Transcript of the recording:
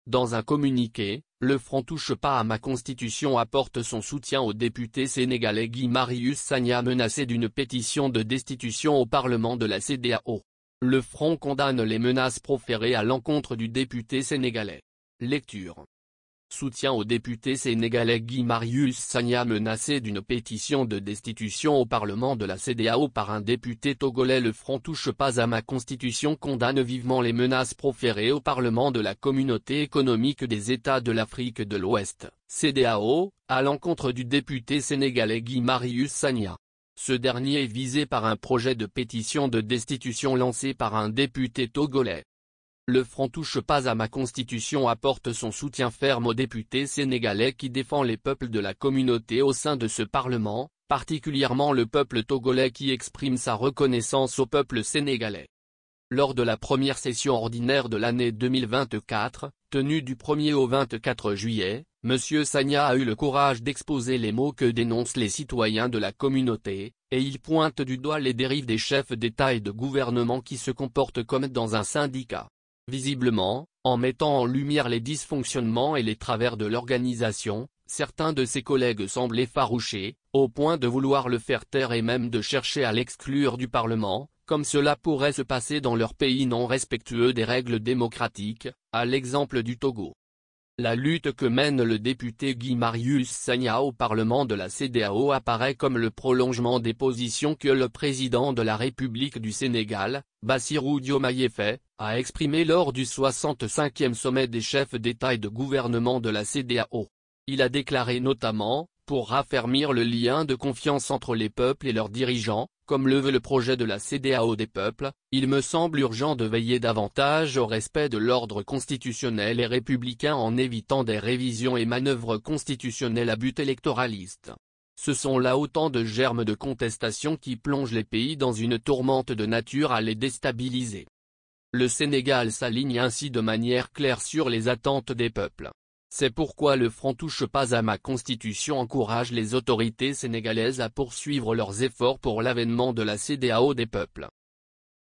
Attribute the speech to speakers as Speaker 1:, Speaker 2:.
Speaker 1: Dans un communiqué, le Front Touche pas à ma constitution apporte son soutien au député sénégalais Guy Marius Sagna menacé d'une pétition de destitution au Parlement de la CEDEAO. Le Front condamne les menaces proférées à l'encontre du député sénégalais. Lecture. Soutien au député sénégalais Guy Marius Sagna menacé d'une pétition de destitution au Parlement de la CEDEAO par un député togolais. Le Front Touche pas à ma constitution condamne vivement les menaces proférées au Parlement de la Communauté économique des États de l'Afrique de l'Ouest, CEDEAO, à l'encontre du député sénégalais Guy Marius Sagna. Ce dernier est visé par un projet de pétition de destitution lancé par un député togolais. Le Front Touche pas à ma constitution apporte son soutien ferme au député sénégalais qui défend les peuples de la communauté au sein de ce Parlement, particulièrement le peuple togolais qui exprime sa reconnaissance au peuple sénégalais. Lors de la première session ordinaire de l'année 2024, tenue du 1er au 24 juillet, M. Sagna a eu le courage d'exposer les maux que dénoncent les citoyens de la communauté, et il pointe du doigt les dérives des chefs d'État et de gouvernement qui se comportent comme dans un syndicat. Visiblement, en mettant en lumière les dysfonctionnements et les travers de l'organisation, certains de ses collègues semblent effarouchés, au point de vouloir le faire taire et même de chercher à l'exclure du Parlement, comme cela pourrait se passer dans leur pays non respectueux des règles démocratiques, à l'exemple du Togo. La lutte que mène le député Guy Marius Sagna au Parlement de la CEDEAO apparaît comme le prolongement des positions que le président de la République du Sénégal, Bassirou Diomaye Faye, a exprimées lors du 65e sommet des chefs d'État et de gouvernement de la CEDEAO. Il a déclaré notamment, pour raffermir le lien de confiance entre les peuples et leurs dirigeants, comme le veut le projet de la CEDEAO des peuples, il me semble urgent de veiller davantage au respect de l'ordre constitutionnel et républicain en évitant des révisions et manœuvres constitutionnelles à but électoraliste. Ce sont là autant de germes de contestation qui plongent les pays dans une tourmente de nature à les déstabiliser. Le Sénégal s'aligne ainsi de manière claire sur les attentes des peuples. C'est pourquoi le Front Touche pas à ma constitution encourage les autorités sénégalaises à poursuivre leurs efforts pour l'avènement de la CEDEAO des peuples.